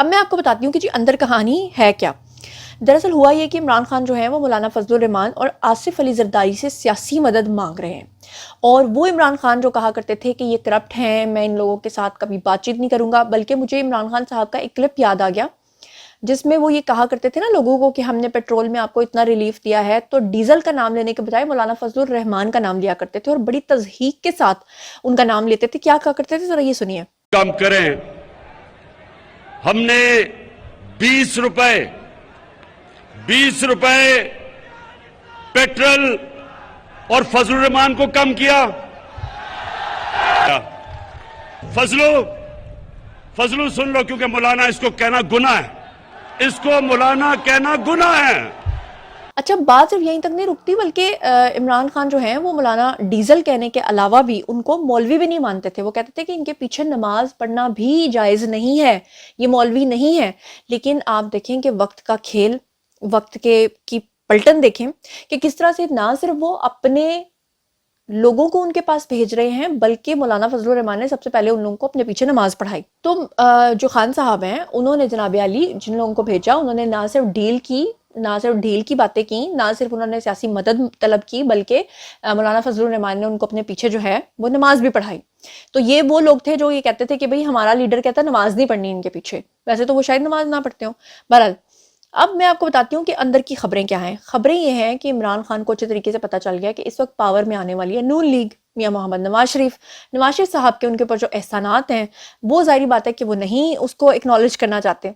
اب میں آپ کو بتاتی ہوں کہ جی اندر کہانی ہے کیا. دراصل ہوا یہ کہ عمران خان جو ہیں وہ مولانا فضل الرحمان اور آصف علی زرداری سے سیاسی مدد مانگ رہے ہیں. اور وہ عمران خان جو کہا کرتے تھے کہ یہ کرپٹ ہیں, میں ان لوگوں کے ساتھ کبھی بات چیت نہیں کروں گا, بلکہ مجھے عمران خان صاحب کا ایک کلپ یاد آ گیا جس میں وہ یہ کہا کرتے تھے نا لوگوں کو کہ ہم نے پیٹرول میں آپ کو اتنا ریلیف دیا ہے, تو ڈیزل کا نام لینے کے بجائے مولانا فضل الرحمان کا نام لیا کرتے تھے اور بڑی تضحیق کے ساتھ ان کا نام لیتے تھے. کیا کہا کرتے تھے ذرا یہ سنیے. کام کریں, ہم نے 20 روپے پیٹرول اور فضل الرحمان کو کم کیا. فضلو سن لو, کیونکہ مولانا اس کو کہنا گناہ ہے, اس کو مولانا کہنا گناہ ہے. اچھا, بات صرف یہیں تک نہیں رکتی, بلکہ عمران خان جو ہیں وہ مولانا ڈیزل کہنے کے علاوہ بھی ان کو مولوی بھی نہیں مانتے تھے. وہ کہتے تھے کہ ان کے پیچھے نماز پڑھنا بھی جائز نہیں ہے, یہ مولوی نہیں ہے. لیکن آپ دیکھیں کہ وقت کا کھیل, وقت کی پلٹن دیکھیں کہ کس طرح سے نہ صرف وہ اپنے لوگوں کو ان کے پاس بھیج رہے ہیں, بلکہ مولانا فضل الرحمان نے سب سے پہلے ان لوگوں کو اپنے پیچھے نماز پڑھائی. تو جو خان صاحب ہیں انہوں نے جناب علی جن لوگوں کو بھیجا, انہوں نے نہ صرف ڈیل کی باتیں کی, نہ صرف انہوں نے سیاسی مدد طلب کی, بلکہ مولانا فضل الرحمان نے ان کو اپنے پیچھے جو ہے وہ نماز بھی پڑھائی. تو یہ وہ لوگ تھے جو یہ کہتے تھے کہ بھئی ہمارا لیڈر کہتا ہے نماز نہیں پڑھنی ان کے پیچھے. ویسے تو وہ شاید نماز نہ پڑھتے ہوں. بہرحال اب میں آپ کو بتاتی ہوں کہ اندر کی خبریں کیا ہیں. خبریں یہ ہیں کہ عمران خان کو اچھے طریقے سے پتہ چل گیا کہ اس وقت پاور میں آنے والی ہے نون لیگ, میاں محمد نواز شریف صاحب کے ان کے اوپر جو احسانات ہیں وہ ظاہری بات ہے کہ وہ نہیں اس کو اکنالج کرنا چاہتے.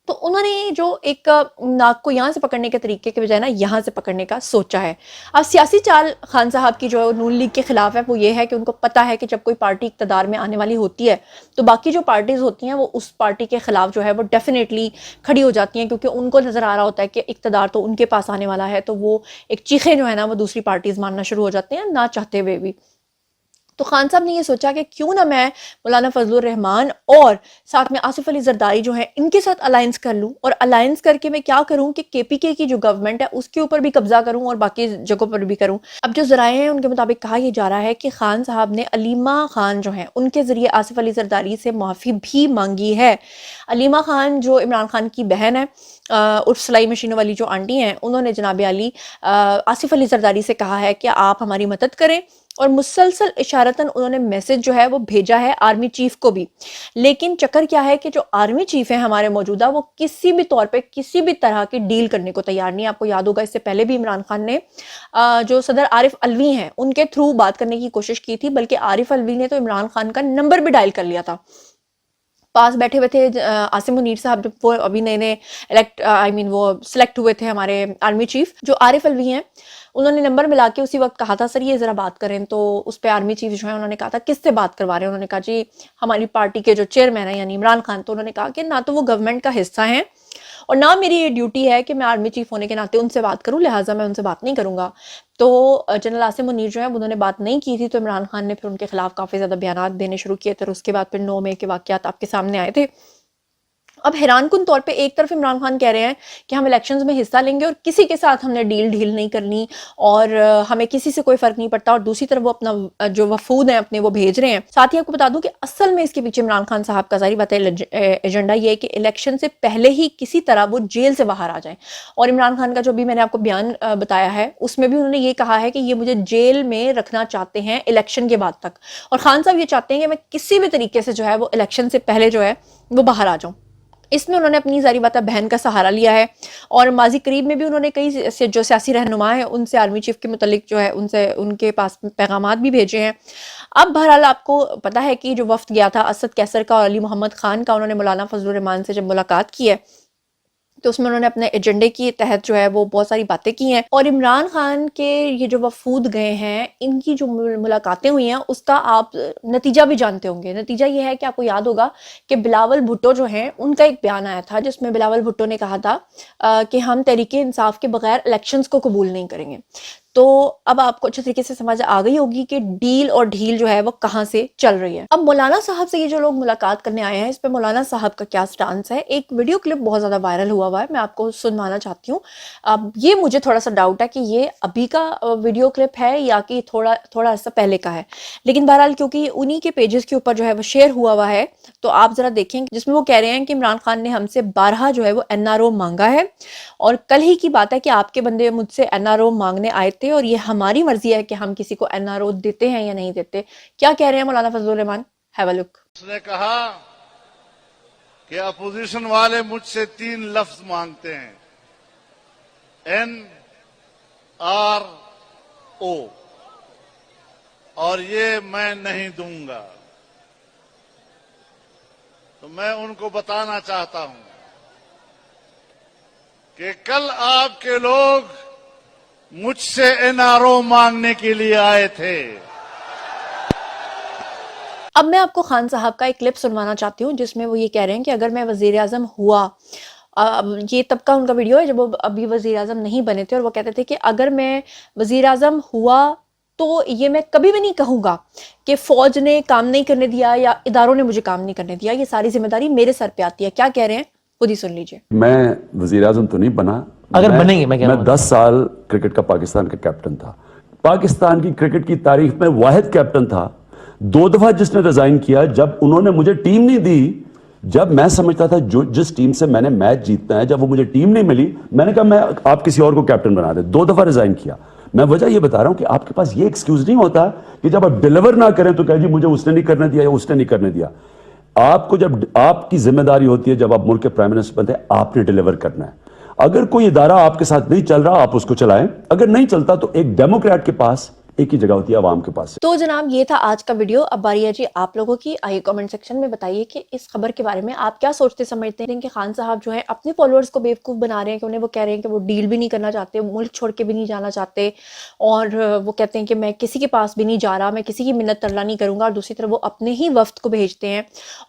تو انہوں نے جو ایک ناک کو یہاں سے پکڑنے کے طریقے کے بجائے نا یہاں سے پکڑنے کا سوچا ہے. اب سیاسی چال خان صاحب کی جو نون لیگ کے خلاف ہے وہ یہ ہے کہ ان کو پتہ ہے کہ جب کوئی پارٹی اقتدار میں آنے والی ہوتی ہے تو باقی جو پارٹیز ہوتی ہیں وہ اس پارٹی کے خلاف جو ہے وہ ڈیفینیٹلی کھڑی ہو جاتی ہیں, کیونکہ ان کو نظر آ رہا ہوتا ہے کہ اقتدار تو ان کے پاس آنے والا ہے, تو وہ ایک چیخیں جو ہے نا وہ دوسری پارٹیز ماننا شروع ہو جاتے ہیں نہ چاہتے ہوئے بھی. تو خان صاحب نے یہ سوچا کہ کیوں نہ میں مولانا فضل الرحمان اور ساتھ میں آصف علی زرداری جو ہیں ان کے ساتھ الائنس کر لوں, اور الائنس کر کے میں کیا کروں کہ کے پی کے کی جو گورنمنٹ ہے اس کے اوپر بھی قبضہ کروں اور باقی جگہوں پر بھی کروں. اب جو ذرائع ہیں ان کے مطابق کہا یہ جا رہا ہے کہ خان صاحب نے علیمہ خان جو ہیں ان کے ذریعے آصف علی زرداری سے معافی بھی مانگی ہے. علیمہ خان جو عمران خان کی بہن ہے, عرف سلائی مشینوں والی جو آنٹی ہیں, انہوں نے جناب علی آصف علی زرداری سے کہا ہے کہ آپ ہماری مدد کریں, اور مسلسل اشارتاً انہوں نے میسج جو ہے وہ بھیجا ہے آرمی چیف کو بھی. لیکن چکر کیا ہے کہ جو آرمی چیف ہیں ہمارے موجودہ, وہ کسی بھی طور پہ کسی بھی طرح کی ڈیل کرنے کو تیار نہیں. آپ کو یاد ہوگا اس سے پہلے بھی عمران خان نے جو صدر عارف الوی ہیں ان کے تھرو بات کرنے کی کوشش کی تھی, بلکہ عارف الوی نے تو عمران خان کا نمبر بھی ڈائل کر لیا تھا. پاس بیٹھے ہوئے تھے عاصم منیر صاحب, جب وہ ابھی نئے وہ سلیکٹ ہوئے تھے ہمارے آرمی چیف, جو عارف الوی ہیں انہوں نے نمبر ملا کے اسی وقت کہا تھا سر یہ ذرا بات کریں. تو اس پہ آرمی چیف جو ہے انہوں نے کہا تھا کس سے بات کروا رہے ہیں, انہوں نے کہا جی ہماری پارٹی کے جو چیئرمین ہیں یعنی عمران خان. تو انہوں نے کہا کہ نہ تو وہ گورنمنٹ کا حصہ ہیں اور نہ میری یہ ڈیوٹی ہے کہ میں آرمی چیف ہونے کے ناطے ان سے بات کروں, لہٰذا میں ان سے بات نہیں کروں گا. تو جنرل عاصم منیر جو ہے انہوں نے بات نہیں کی تھی, تو عمران خان نے پھر ان کے خلاف کافی زیادہ بیانات دینے شروع کیے تھے, اور اس کے بعد پھر 9 مئی کے واقعات آپ کے سامنے آئے تھے. اب حیران کن طور پہ ایک طرف عمران خان کہہ رہے ہیں کہ ہم الیکشنز میں حصہ لیں گے اور کسی کے ساتھ ہم نے ڈیل نہیں کرنی اور ہمیں کسی سے کوئی فرق نہیں پڑتا, اور دوسری طرف وہ اپنا جو وفود ہیں اپنے وہ بھیج رہے ہیں. ساتھ ہی آپ کو بتا دوں کہ اصل میں اس کے پیچھے عمران خان صاحب کا ظاہری بات ہے ایجنڈا یہ ہے کہ الیکشن سے پہلے ہی کسی طرح وہ جیل سے باہر آ جائیں. اور عمران خان کا جو بھی میں نے آپ کو بیان بتایا ہے اس میں بھی انہوں نے یہ کہا ہے کہ یہ مجھے جیل میں رکھنا چاہتے ہیں الیکشن کے بعد تک, اور خان صاحب یہ چاہتے ہیں کہ میں کسی بھی طریقے سے جو ہے وہ الیکشن سے پہلے جو ہے وہ باہر آ جاؤں. اس میں انہوں نے اپنی ظاہری بات بہن کا سہارا لیا ہے, اور ماضی قریب میں بھی انہوں نے کئی جو سیاسی رہنما ہیں ان سے آرمی چیف کے متعلق جو ہے ان کے پاس پیغامات بھی بھیجے ہیں. اب بہرحال آپ کو پتا ہے کہ جو وفد گیا تھا اسد کیسر کا اور علی محمد خان کا, انہوں نے مولانا فضل الرحمان سے جب ملاقات کی ہے تو اس میں انہوں نے اپنے ایجنڈے کے تحت جو ہے وہ بہت ساری باتیں کی ہیں. اور عمران خان کے یہ جو وفود گئے ہیں ان کی جو ملاقاتیں ہوئی ہیں اس کا آپ نتیجہ بھی جانتے ہوں گے. نتیجہ یہ ہے کہ آپ کو یاد ہوگا کہ بلاول بھٹو جو ہیں ان کا ایک بیان آیا تھا جس میں بلاول بھٹو نے کہا تھا کہ ہم تحریک انصاف کے بغیر الیکشنز کو قبول نہیں کریں گے. تو اب آپ کو اچھے طریقے سے سمجھ آ گئی ہوگی کہ ڈیل اور ڈھیل جو ہے وہ کہاں سے چل رہی ہے. اب مولانا صاحب سے یہ جو لوگ ملاقات کرنے آئے ہیں اس پہ مولانا صاحب کا کیا سٹانس ہے. ایک ویڈیو کلپ بہت زیادہ وائرل ہوا ہے, میں آپ کو سنوانا چاہتی ہوں. اب یہ مجھے تھوڑا سا ڈاؤٹ ہے کہ یہ ابھی کا ویڈیو کلپ ہے یا کہ تھوڑا عرصہ پہلے کا ہے, لیکن بہرحال کیونکہ انہی کے پیجز کے اوپر جو ہے وہ شیئر ہوا ہے تو آپ ذرا دیکھیں, جس میں وہ کہہ رہے ہیں کہ عمران خان نے ہم سے 12 جو ہے وہ NRO مانگا ہے, اور کل ہی کی بات ہے کہ آپ کے بندے مجھ سے NRO مانگنے آئے تھے اور یہ ہماری مرضی ہے کہ ہم کسی کو NRO دیتے ہیں یا نہیں دیتے. کیا کہہ رہے ہیں مولانا فضل الرحمان, ہیو اے لک. اس نے کہا کہ اپوزیشن والے مجھ سے 3 لفظ مانگتے ہیں, NRO, اور یہ میں نہیں دوں گا. تو میں ان کو بتانا چاہتا ہوں کہ کل آپ کے لوگ مجھ سے NRO مانگنے کے لیے آئے تھے. اب میں آپ کو خان صاحب کا ایک کلپ سنوانا چاہتی ہوں جس میں وہ یہ کہہ رہے ہیں کہ اگر میں وزیر اعظم ہوا, یہ تب کا ان کا ویڈیو ہے جب وہ ابھی وزیر اعظم نہیں بنے تھے, اور وہ کہتے تھے کہ اگر میں وزیر اعظم ہوا تو یہ میں کبھی بھی نہیں کہوں گا کہ فوج نے کام نہیں کرنے دیا یا اداروں نے مجھے کام نہیں کرنے دیا, یہ ساری ذمہ داری میرے سر پہ آتی ہے. کیا کہہ رہے ہیں خود ہی سن لیجئے. میں وزیر اعظم تو نہیں بنا, اگر بنیں گے میں 10 سال کرکٹ کا پاکستان کا کیپٹن تھا. پاکستان کی کرکٹ کی تاریخ میں واحد کیپٹن تھا 2 دفعہ جس نے ریزائن کیا جب انہوں نے مجھے ٹیم نہیں دی. جب میں سمجھتا تھا جس ٹیم سے میں نے میچ جیتنا ہے, جب وہ مجھے ٹیم نہیں ملی میں نے کہا میں آپ کسی اور کو کیپٹن بنا دیں. 2 دفعہ ریزائن کیا. میں وجہ یہ بتا رہا ہوں کہ آپ کے پاس یہ ایکسکیوز نہیں ہوتا کہ جب آپ ڈیلیور نہ کریں تو کہ جی مجھے اس نے نہیں کرنے دیا یا اس نے نہیں کرنے دیا. آپ کو جب آپ کی ذمہ داری ہوتی ہے, جب آپ ملک کے پرائم منسٹر بنتے ہیں, آپ نے ڈیلیور کرنا ہے. اگر کوئی ادارہ آپ کے ساتھ نہیں چل رہا آپ اس کو چلائیں, اگر نہیں چلتا تو ایک ڈیموکریٹ کے پاس ایک ہی جگہ ہوتی ہے, عوام کے پاس. تو جناب یہ تھا آج کا ویڈیو. اب باری ہے جی آپ لوگوں کی. آئیے کامنٹ سیکشن میں بتائیے کہ اس خبر کے بارے میں آپ کیا سوچتے سمجھتے ہیں کہ خان صاحب جو ہے اپنے فالوورز کو بیوقوف بنا رہے ہیں, کہ انہیں وہ کہہ رہے ہیں کہ وہ ڈیل بھی نہیں کرنا چاہتے, ملک چھوڑ کے بھی نہیں جانا چاہتے, اور وہ کہتے ہیں کہ میں کسی کے پاس بھی نہیں جا رہا, میں کسی کی منت ترلا نہیں کروں گا, اور دوسری طرف وہ اپنے ہی وفد کو بھیجتے ہیں.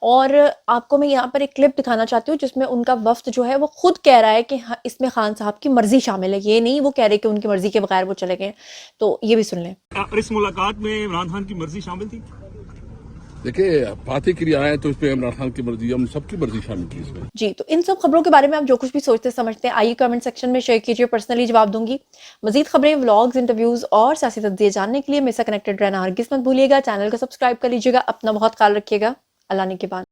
اور آپ کو میں یہاں پر ایک کلپ دکھانا چاہتی ہوں جس میں ان کا وفد جو ہے وہ خود کہہ رہا ہے کہ اس میں خان صاحب کی مرضی شامل ہے, یہ نہیں وہ کہہ رہے کہ ان کی مرضی کے بغیر وہ چلے گئے. تو یہ بھی سن لیں. اس ملاقات میں عمران خان کی مرضی شامل تھی؟ دیکھیں باتیں کے لیے آئے تو اس پہ عمران خان کی مرضی, ہم سب کی مرضی شامل کی اس میں. جی, تو ان سب خبروں کے بارے میں آپ جو کچھ بھی سوچتے سمجھتے ہیں آئیے کمنٹ سیکشن میں شیئر کیجیے, پرسنلی جواب دوں گی. مزید خبریں, ولاگز, انٹرویوز اور سیاسی تجزیے جاننے کے لیے میرے سے کنیکٹڈ رہنا ہرگز مت بھولیے گا. چینل کو سبسکرائب کر لیجیے گا. اپنا بہت خیال رکھیے گا. اللہ نے کے بعد.